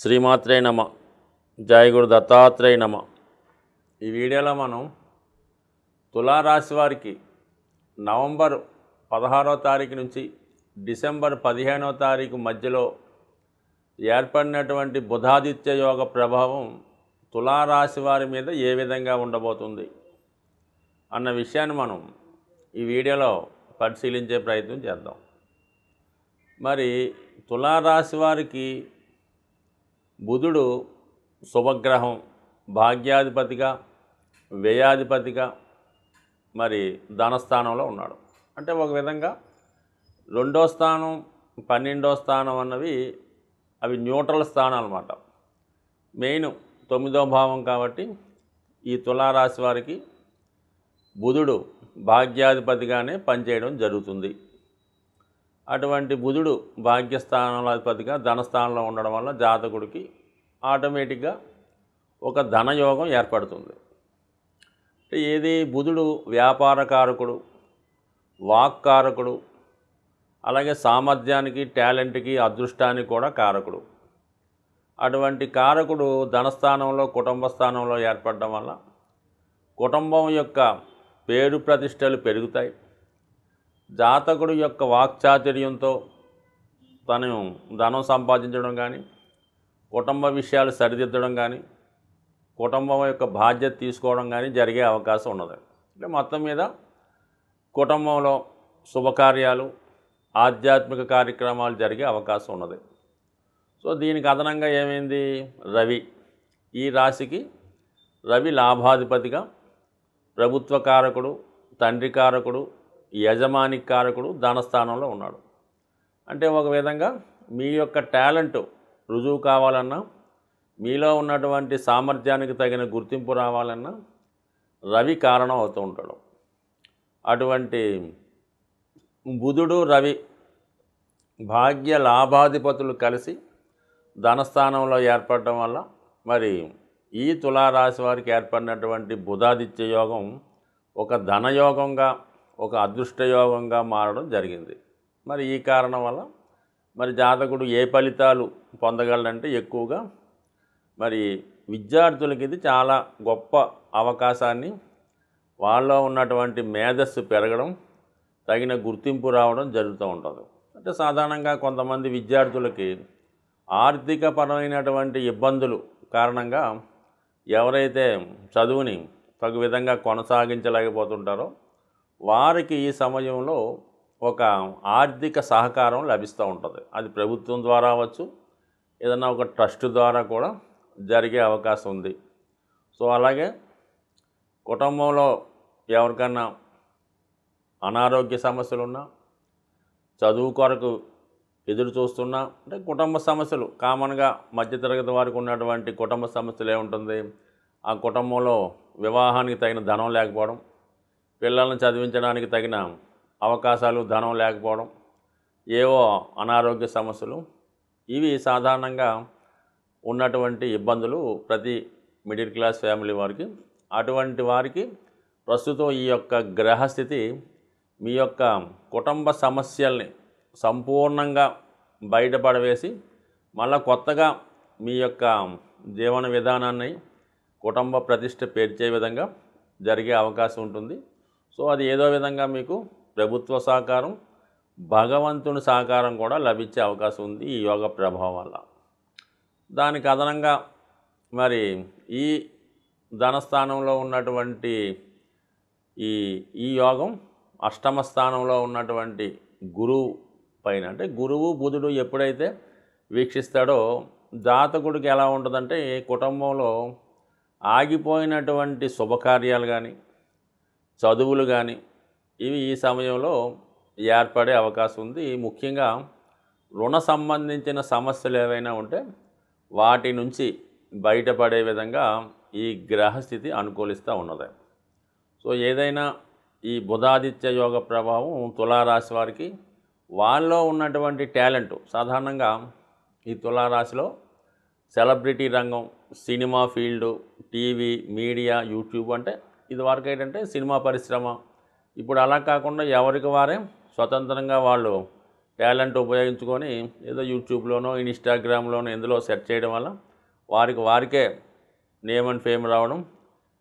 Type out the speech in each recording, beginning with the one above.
శ్రీమాత్రే నమ. జయ గురు దత్తాత్రేయ నమ. ఈ వీడియోలో మనం తులారాశి వారికి నవంబర్ 16వ తారీఖు నుంచి డిసెంబర్ 15వ తారీఖు మధ్యలో ఏర్పడినటువంటి బుధాదిత్య యోగ ప్రభావం తులారాశి వారి మీద ఏ విధంగా ఉండబోతుంది అన్న విషయాన్ని మనం ఈ వీడియోలో పరిశీలించే ప్రయత్నం చేద్దాం. మరి తులారాశి వారికి బుధుడు శుభగ్రహం, భాగ్యాధిపతిగా, వ్యయాధిపతిగా మరి ధనస్థానంలో ఉన్నాడు. అంటే ఒక విధంగా 2వ స్థానం 12వ స్థానం అన్నవి అవి న్యూట్రల్ స్థానాలు అన్నమాట. మెయిన్ 9వ భావం కాబట్టి ఈ తులారాశి వారికి బుధుడు భాగ్యాధిపతిగానే పనిచేయడం జరుగుతుంది. అటువంటి బుధుడు భాగ్యస్థానాధిపతిగా ధనస్థానంలో ఉండడం వల్ల జాతకుడికి ఆటోమేటిక్గా ఒక ధనయోగం ఏర్పడుతుంది. అంటే ఏది బుధుడు వ్యాపారకారకుడు, వాక్కారకుడు, అలాగే సామర్థ్యానికి, టాలెంట్కి, అదృష్టానికి కూడా కారకుడు. అటువంటి కారకుడు ధనస్థానంలో కుటుంబ స్థానంలో ఏర్పడడం వల్ల కుటుంబం యొక్క పేరు ప్రతిష్టలు పెరుగుతాయి. జాతకుడు యొక్క వాక్చాతుర్యంతో తను ధనం సంపాదించడం కానీ, కుటుంబ విషయాలు సరిదిద్దడం కానీ, కుటుంబం యొక్క బాధ్యత తీసుకోవడం కానీ జరిగే అవకాశం ఉన్నది. అంటే మొత్తం మీద కుటుంబంలో శుభకార్యాలు, ఆధ్యాత్మిక కార్యక్రమాలు జరిగే అవకాశం ఉన్నది. సో దీనికి అదనంగా ఏమైంది, రవి ఈ రాశికి రవి లాభాధిపతిగా, ప్రభుత్వ కారకుడు, తండ్రి కారకుడు, యజమాని కారకుడు ధనస్థానంలో ఉన్నాడు. అంటే ఒక విధంగా మీ యొక్క టాలెంట్ రుజువు కావాలన్నా, మీలో ఉన్నటువంటి సామర్థ్యానికి తగిన గుర్తింపు రావాలన్నా రవి కారణం అవుతూ ఉంటాడు. అటువంటి బుధుడు రవి భాగ్య లాభాధిపతులు కలిసి ధనస్థానంలో ఏర్పడడం వల్ల మరి ఈ తులారాశి వారికి ఏర్పడినటువంటి బుధాదిత్య యోగం ఒక ధనయోగంగా, ఒక అదృష్టయోగంగా మారడం జరిగింది. మరి ఈ కారణం వల్ల మరి జాతకుడు ఏ ఫలితాలు పొందగలడంటే ఎక్కువగా మరి విద్యార్థులకి ఇది చాలా గొప్ప అవకాశాన్ని, వాళ్ళలో ఉన్నటువంటి మేధస్సు పెరగడం, తగిన గుర్తింపు రావడం జరుగుతూ ఉంటుంది. అంటే సాధారణంగా కొంతమంది విద్యార్థులకి ఆర్థికపరమైనటువంటి ఇబ్బందులు కారణంగా ఎవరైతే చదువుని తగు విధంగా కొనసాగించలేకపోతుంటారో వారికి ఈ సమయంలో ఒక ఆర్థిక సహకారం లభిస్తూ ఉంటుంది. అది ప్రభుత్వం ద్వారా అవ్వచ్చు, ఏదైనా ఒక ట్రస్ట్ ద్వారా కూడా జరిగే అవకాశం ఉంది. సో అలాగే కుటుంబంలో ఎవరికన్నా అనారోగ్య సమస్యలు ఉన్నా, చదువు కొరకు ఎదురు చూస్తున్నా, అంటే కుటుంబ సమస్యలు కామన్గా మధ్యతరగతి వారికి ఉన్నటువంటి కుటుంబ సమస్యలు ఏముంటుంది, ఆ కుటుంబంలో వివాహానికి తగిన ధనం లేకపోవడం, పిల్లల్ని చదివించడానికి తగిన అవకాశాలు, ధనం లేకపోవడం, ఏవో అనారోగ్య సమస్యలు, ఇవి సాధారణంగా ఉన్నటువంటి ఇబ్బందులు ప్రతి మిడిల్ క్లాస్ ఫ్యామిలీ వారికి. అటువంటి వారికి ప్రస్తుతం ఈ యొక్క గ్రహస్థితి మీ యొక్క కుటుంబ సమస్యల్ని సంపూర్ణంగా బయటపడవేసి మళ్ళీ కొత్తగా మీ యొక్క జీవన విధానాన్ని, కుటుంబ ప్రతిష్ట పేర్చే విధంగా జరిగే అవకాశం ఉంటుంది. సో అది ఏదో విధంగా మీకు ప్రభుత్వ సహకారం, భగవంతుని సహకారం కూడా లభించే అవకాశం ఉంది ఈ యోగ ప్రభావం వల్ల. దానికి అదనంగా మరి ఈ ధనస్థానంలో ఉన్నటువంటి ఈ యోగం అష్టమ స్థానంలో ఉన్నటువంటి గురువు పైన, అంటే గురువు బుధుడు ఎప్పుడైతే వీక్షిస్తాడో జాతకుడికి ఎలా ఉంటుందంటే కుటుంబంలో ఆగిపోయినటువంటి శుభకార్యాలు కానీ, చదువులు కానీ ఇవి ఈ సమయంలో ఏర్పడే అవకాశం ఉంది. ముఖ్యంగా రుణ సంబంధించిన సమస్యలు ఏవైనా ఉంటే వాటి నుంచి బయటపడే విధంగా ఈ గ్రహస్థితి అనుకూలిస్తూ ఉన్నది. సో ఏదైనా ఈ బుధాదిత్య యోగ ప్రభావం తులారాశి వారికి వాళ్ళలో ఉన్నటువంటి టాలెంట్, సాధారణంగా ఈ తులారాశిలో సెలబ్రిటీ రంగం, cinema field, TV, media, YouTube, అంటే ఇది వరకు ఏంటంటే సినిమా పరిశ్రమ. ఇప్పుడు అలా కాకుండా ఎవరికి వారే స్వతంత్రంగా వాళ్ళు టాలెంట్ ఉపయోగించుకొని ఏదో యూట్యూబ్లోనో ఇన్స్టాగ్రామ్లోనో ఎందులో సెర్చ్ చేయడం వల్ల వారికే నేమ్ అండ్ ఫేమ్ రావడం,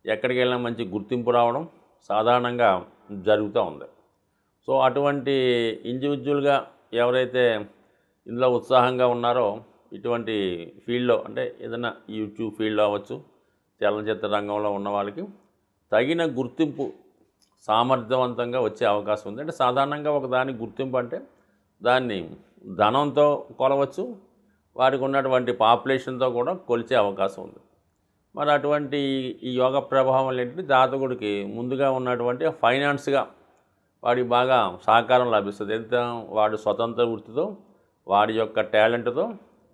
ఎక్కడికి వెళ్ళినా మంచి గుర్తింపు రావడం సాధారణంగా జరుగుతూ ఉంది. సో అటువంటి ఇండివిజువల్గా ఎవరైతే ఇందులో ఉత్సాహంగా ఉన్నారో ఇటువంటి ఫీల్డ్లో అంటే ఏదైనా యూట్యూబ్ ఫీల్డ్లో అవ్వచ్చు, చలనచిత్ర రంగంలో ఉన్న వాళ్ళకి తగిన గుర్తింపు సామర్థ్యవంతంగా వచ్చే అవకాశం ఉంది. అంటే సాధారణంగా ఒక దానికి గుర్తింపు అంటే దాన్ని ధనంతో కొలవచ్చు, వారికి ఉన్నటువంటి పాపులేషన్తో కూడా కొలిచే అవకాశం ఉంది. మరి అటువంటి ఈ యోగ ప్రభావం ఏంటంటే జాతకుడికి ముందుగా ఉన్నటువంటి ఫైనాన్స్గా వాడికి బాగా సహకారం లభిస్తుంది. ఎంత వాడి స్వతంత్ర వృత్తితో, వాడి యొక్క టాలెంట్తో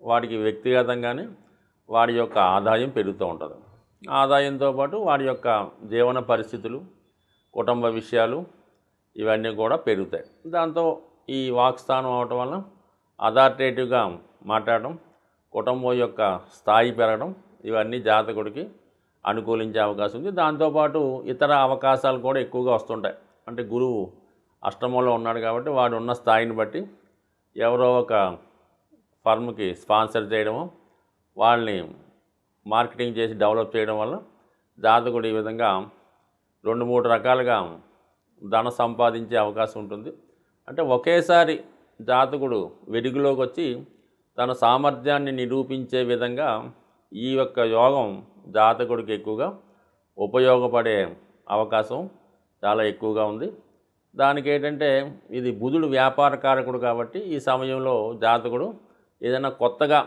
వాడికి వ్యక్తిగతంగానే వాడి యొక్క ఆదాయం పెరుగుతూ ఉంటుంది. ఆదాయంతో పాటు వాడి యొక్క జీవన పరిస్థితులు, కుటుంబ విషయాలు ఇవన్నీ కూడా పెరుగుతాయి. దాంతో ఈ వాక్స్థానం అవటం వల్ల అథారిటేటివ్గా మాట్లాడడం, కుటుంబం యొక్క స్థాయి పెరగడం ఇవన్నీ జాతకుడికి అనుకూలించే అవకాశం ఉంది. దాంతోపాటు ఇతర అవకాశాలు కూడా ఎక్కువగా వస్తుంటాయి. అంటే గురువు అష్టమంలో ఉన్నాడు కాబట్టి వాడు ఉన్న స్థాయిని బట్టి ఎవరో ఒక ఫర్మ్కి స్పాన్సర్ చేయడము, వాళ్ళని మార్కెటింగ్ చేసి డెవలప్ చేయడం వల్ల జాతకుడు ఈ విధంగా 2-3 రకాలుగా ధన సంపాదించే అవకాశం ఉంటుంది. అంటే ఒకేసారి జాతకుడు వెలుగులోకి వచ్చి తన సామర్థ్యాన్ని నిరూపించే విధంగా ఈ యొక్క యోగం జాతకుడికి ఎక్కువగా ఉపయోగపడే అవకాశం చాలా ఎక్కువగా ఉంది. దానికి ఏంటంటే ఇది బుధుడు వ్యాపార కారకుడు కాబట్టి ఈ సమయంలో జాతకుడు ఏదైనా కొత్తగా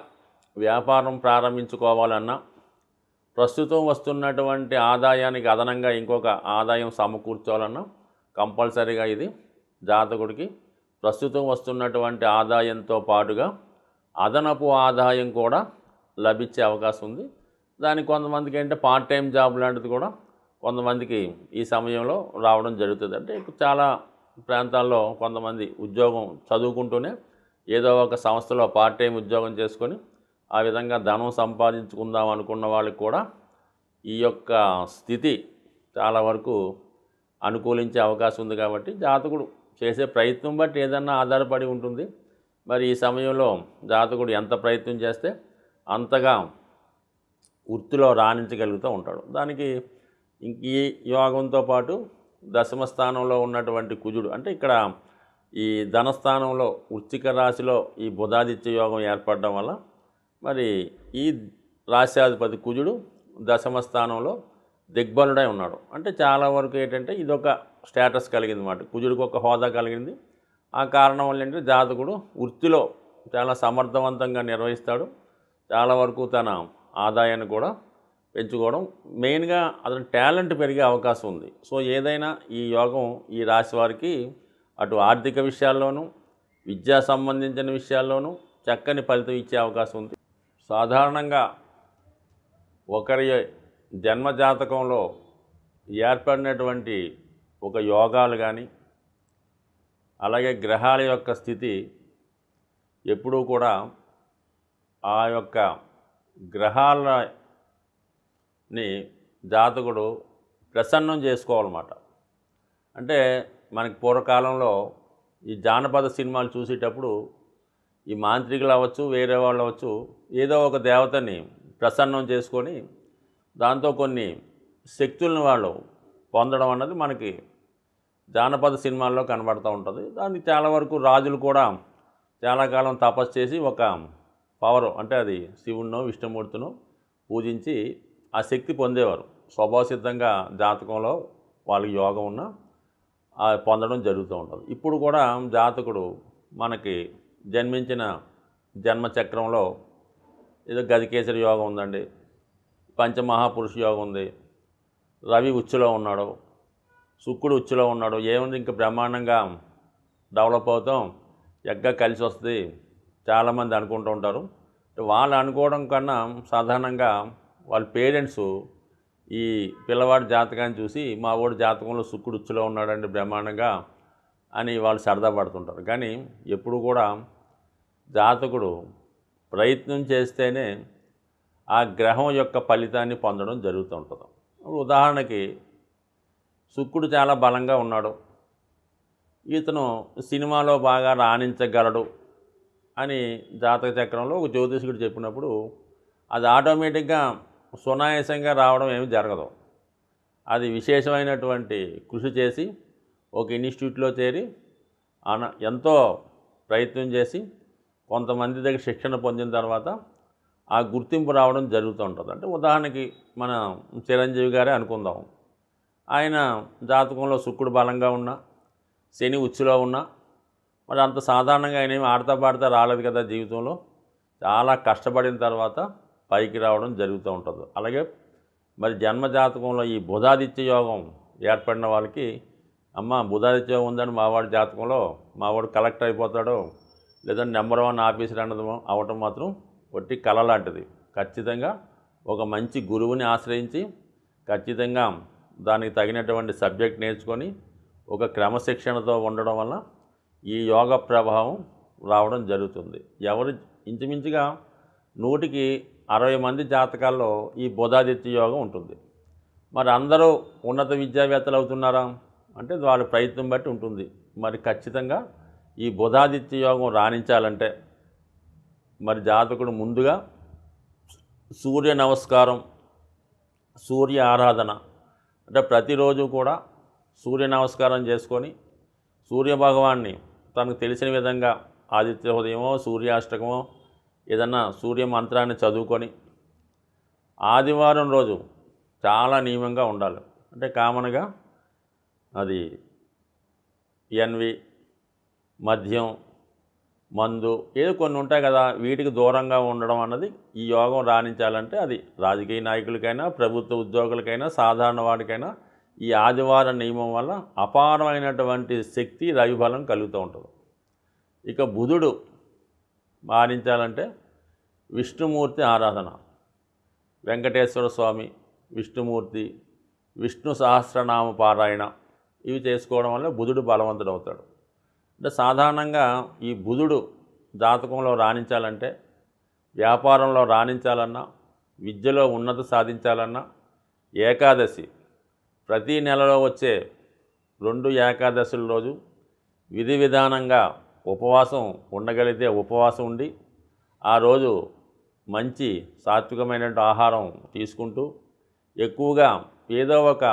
వ్యాపారం ప్రారంభించుకోవాలన్నా, ప్రస్తుతం వస్తున్నటువంటి ఆదాయానికి అదనంగా ఇంకొక ఆదాయం సమకూర్చోవాలన్నా కంపల్సరీగా ఇది జాతకుడికి ప్రస్తుతం వస్తున్నటువంటి ఆదాయంతో పాటుగా అదనపు ఆదాయం కూడా లభించే అవకాశం ఉంది. దానికి కొంతమందికి ఏంటంటే పార్ట్ టైం జాబ్ లాంటిది కూడా కొంతమందికి ఈ సమయంలో రావడం జరుగుతుంది. అంటే చాలా ప్రాంతాల్లో కొంతమంది ఉద్యోగం చదువుకుంటూనే ఏదో ఒక సంస్థలో పార్ట్ టైం ఉద్యోగం చేసుకొని ఆ విధంగా ధనం సంపాదించుకుందాం అనుకున్న వాళ్ళకి కూడా ఈ యొక్క స్థితి చాలా వరకు అనుకూలించే అవకాశం ఉంది. కాబట్టి జాతకుడు చేసే ప్రయత్నం బట్టి ఏదన్నా ఆధారపడి ఉంటుంది. మరి ఈ సమయంలో జాతకుడు ఎంత ప్రయత్నం చేస్తే అంతగా వృత్తిలో రాణించగలుగుతూ ఉంటాడు. దానికి ఈ యోగంతో పాటు దశమ స్థానంలో ఉన్నటువంటి కుజుడు, అంటే ఇక్కడ ఈ ధనస్థానంలో వృశ్చిక రాశిలో ఈ బుధాదిత్య యోగం ఏర్పడడం వల్ల మరి ఈ రాశ్యాధిపతి కుజుడు దశమ స్థానంలో దిగ్బలుడై ఉన్నాడు. అంటే చాలా వరకు ఏంటంటే ఇదొక స్టేటస్ కలిగింది అన్నమాట. కుజుడికి ఒక హోదా కలిగింది. ఆ కారణం వల్ల ఏంటంటే జాతకుడు వృత్తిలో చాలా సమర్థవంతంగా నిర్వహిస్తాడు. చాలా వరకు తన ఆదాయాన్ని కూడా పెంచుకోవడం, మెయిన్గా అతని టాలెంట్ పెరిగే అవకాశం ఉంది. సో ఏదైనా ఈ యోగం ఈ రాశి వారికి అటు ఆర్థిక విషయాల్లోనూ, విద్యా సంబంధించిన విషయాల్లోనూ చక్కని ఫలితం ఇచ్చే అవకాశం ఉంది. సాధారణంగా ఒకరి జన్మజాతకంలో ఏర్పడినటువంటి ఒక యోగాలు కానీ, అలాగే గ్రహాల యొక్క స్థితి ఎప్పుడూ కూడా ఆ యొక్క గ్రహాలని జాతకుడు ప్రసన్నం చేసుకోవాలన్నమాట. అంటే మనకి పూర్వకాలంలో ఈ జానపద సినిమాలు చూసేటప్పుడు ఈ మాంత్రికులు అవ్వచ్చు, వేరే వాళ్ళు అవ్వచ్చు, ఏదో ఒక దేవతని ప్రసన్నం చేసుకొని దాంతో కొన్ని శక్తులను వాళ్ళు పొందడం అన్నది మనకి జానపద సినిమాల్లో కనబడుతూ ఉంటుంది. దానికి చాలా వరకు రాజులు కూడా చాలా కాలం తపస్సు చేసి ఒక పవర్, అంటే అది శివుణ్ణో విష్ణుమూర్తినో పూజించి ఆ శక్తి పొందేవారు. స్వభావసిద్ధంగా జాతకంలో వాళ్ళకి యోగం ఉన్న పొందడం జరుగుతూ ఉంటుంది. ఇప్పుడు కూడా జాతకుడు మనకి జన్మించిన జన్మచక్రంలో ఏదో గజకేసరి యోగం ఉందండి, పంచమహాపురుష యోగం ఉంది, రవి ఉచ్చులో ఉన్నాడు, శుక్రుడు ఉచ్చులో ఉన్నాడు, ఏముంది ఇంకా బ్రహ్మాండంగా డెవలప్ అవుతాం, ఎగ్గా కలిసి వస్తుంది చాలామంది అనుకుంటూ ఉంటారు. వాళ్ళు అనుకోవడం కన్నా సాధారణంగా వాళ్ళ పేరెంట్స్ ఈ పిల్లవాడి జాతకాన్ని చూసి మా వాడి జాతకంలో శుక్రుడు ఉచ్చులో ఉన్నాడండి బ్రహ్మాండంగా అని వాళ్ళు సరదా పడుతుంటారు. కానీ ఎప్పుడు కూడా జాతకుడు ప్రయత్నం చేస్తేనే ఆ గ్రహం యొక్క ఫలితాన్ని పొందడం జరుగుతూ ఉంటుంది. ఉదాహరణకి శుక్రుడు చాలా బలంగా ఉన్నాడు, ఇతను సినిమాలో బాగా రాణించగలడు అని జాతక చక్రంలో ఒక జ్యోతిష్కుడు చెప్పినప్పుడు అది ఆటోమేటిక్గా సునాయాసంగా రావడం ఏమి జరగదు. అది విశేషమైనటువంటి కృషి చేసి ఒక ఇన్స్టిట్యూట్లో చేరి ఎంతో ప్రయత్నం చేసి కొంతమంది దగ్గర శిక్షణ పొందిన తర్వాత ఆ గుర్తింపు రావడం జరుగుతూ ఉంటుంది. అంటే ఉదాహరణకి మన చిరంజీవి గారే అనుకుందాం. ఆయన జాతకంలో శుక్రుడు బలంగా ఉన్నా, శని ఉచ్చులో ఉన్నా, మరి అంత సాధారణంగా ఆయన ఏమి ఆడతా పాడుతా రాలేదు కదా జీవితంలో. చాలా కష్టపడిన తర్వాత పైకి రావడం జరుగుతూ ఉంటుంది. అలాగే మరి జన్మజాతకంలో ఈ బుధాదిత్య యోగం ఏర్పడిన వాళ్ళకి, అమ్మ బుధాదిత్య యోగం ఉందని మావాడి జాతకంలో మావాడు కలెక్టర్ అయిపోతాడో, లేదంటే నెంబర్ 1 ఆఫీసర్ అవ్వటం మాత్రం ఒట్టి కళ లాంటిది. ఖచ్చితంగా ఒక మంచి గురువుని ఆశ్రయించి ఖచ్చితంగా దానికి తగినటువంటి సబ్జెక్ట్ నేర్చుకొని ఒక క్రమశిక్షణతో ఉండడం వల్ల ఈ యోగ ప్రభావం రావడం జరుగుతుంది. ఎవరు ఇంచుమించుగా 100కి 60 మంది జాతకాల్లో ఈ బుధాదిత్య యోగం ఉంటుంది. మరి అందరూ ఉన్నత విద్యావేత్తలు అవుతున్నారా అంటే వాళ్ళ ప్రయత్నం బట్టి ఉంటుంది. మరి ఖచ్చితంగా ఈ బుధాదిత్య యోగం రాణించాలంటే మరి జాతకుడు ముందుగా సూర్య నమస్కారం, సూర్య ఆరాధన, అంటే ప్రతిరోజు కూడా సూర్య నమస్కారం చేసుకొని సూర్యభగవాన్ని తనకు తెలిసిన విధంగా ఆదిత్య హృదయమో సూర్యాష్టకమో ఏదన్నా సూర్య మంత్రాన్ని చదువుకొని ఆదివారం రోజు చాలా నియమంగా ఉండాలి. అంటే కామన్గా అది ఎన్వి, మద్యం, మందు ఏదో కొన్ని ఉంటాయి కదా, వీటికి దూరంగా ఉండడం అన్నది ఈ యోగం రాణించాలంటే అది రాజకీయ నాయకులకైనా, ప్రభుత్వ ఉద్యోగులకైనా, సాధారణ వాడికైనా ఈ ఆదివార నియమం వల్ల అపారమైనటువంటి శక్తి, రవిబలం కలుగుతూ ఉంటుంది. ఇక బుధుడు మారించాలంటే విష్ణుమూర్తి ఆరాధన, వెంకటేశ్వర స్వామి, విష్ణుమూర్తి, విష్ణు సహస్రనామ పారాయణ ఇవి చేసుకోవడం వల్ల బుధుడు బలవంతుడు అవుతాడు. అంటే సాధారణంగా ఈ బుధుడు జాతకంలో రాణించాలంటే, వ్యాపారంలో రాణించాలన్నా, విద్యలో ఉన్నతి సాధించాలన్నా ఏకాదశి, ప్రతీ నెలలో వచ్చే 2 ఏకాదశుల రోజు విధి విధానంగా ఉపవాసం ఉండగలిగితే ఉపవాసం ఉండి ఆ రోజు మంచి సాత్వికమైనటువంటి ఆహారం తీసుకుంటూ ఎక్కువగా ఏదో ఒక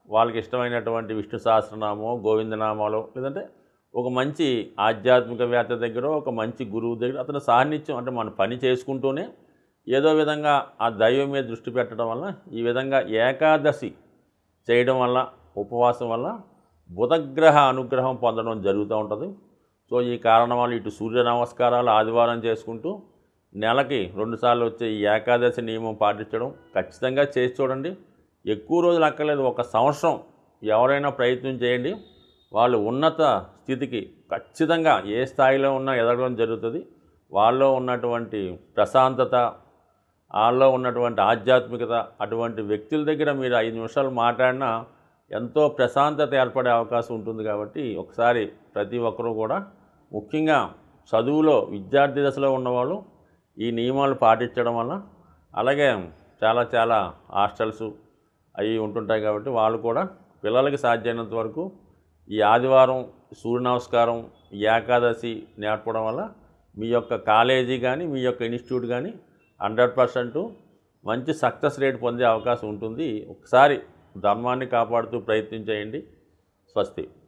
వాళ్ళకి ఇష్టమైనటువంటి విష్ణు సహస్రనామో, గోవిందనామాలో, లేదంటే ఒక మంచి ఆధ్యాత్మికవేత్త దగ్గర, ఒక మంచి గురువు దగ్గర అతను సాన్నిధ్యం, అంటే మన పని చేసుకుంటూనే ఏదో విధంగా ఆ దైవం మీద దృష్టి పెట్టడం వల్ల ఈ విధంగా ఏకాదశి చేయడం వల్ల, ఉపవాసం వల్ల బుధగ్రహ అనుగ్రహం పొందడం జరుగుతూ ఉంటుంది. సో ఈ కారణం వల్ల ఇటు సూర్య నమస్కారాలు ఆదివారం చేసుకుంటూ నెలకి 2 సార్లు వచ్చే ఈ ఏకాదశి నియమం పాటించడం ఖచ్చితంగా చేసి చూడండి. ఎక్కువ రోజులు అక్కర్లేదు, 1 సంవత్సరం ఎవరైనా ప్రయత్నం చేయండి. వాళ్ళు ఉన్నత స్థితికి ఖచ్చితంగా ఏ స్థాయిలో ఉన్నా ఎదగడం జరుగుతుంది. వాళ్ళలో ఉన్నటువంటి ప్రశాంతత, వాళ్ళలో ఉన్నటువంటి ఆధ్యాత్మికత, అటువంటి వ్యక్తుల దగ్గర మీరు 5 నిమిషాలు మాట్లాడినా ఎంతో ప్రశాంతత ఏర్పడే అవకాశం ఉంటుంది. కాబట్టి ఒకసారి ప్రతి ఒక్కరూ కూడా, ముఖ్యంగా చదువులో విద్యార్థి దశలో ఉన్నవాళ్ళు ఈ నియమాలు పాటించడం వల్ల, అలాగే చాలా హాస్టల్స్ అవి ఉంటుంటాయి కాబట్టి వాళ్ళు కూడా పిల్లలకి సాధ్యమైనంత వరకు ఈ ఆదివారం సూర్య నమస్కారం, ఏకాదశి నేర్పడం వల్ల మీ యొక్క కాలేజీ కానీ, మీ యొక్క ఇన్స్టిట్యూట్ కానీ 100% మంచి సక్సెస్ రేట్ పొందే అవకాశం ఉంటుంది. ఒకసారి ధర్మాన్ని కాపాడుతూ ప్రయత్నం చేయండి. స్వస్తి.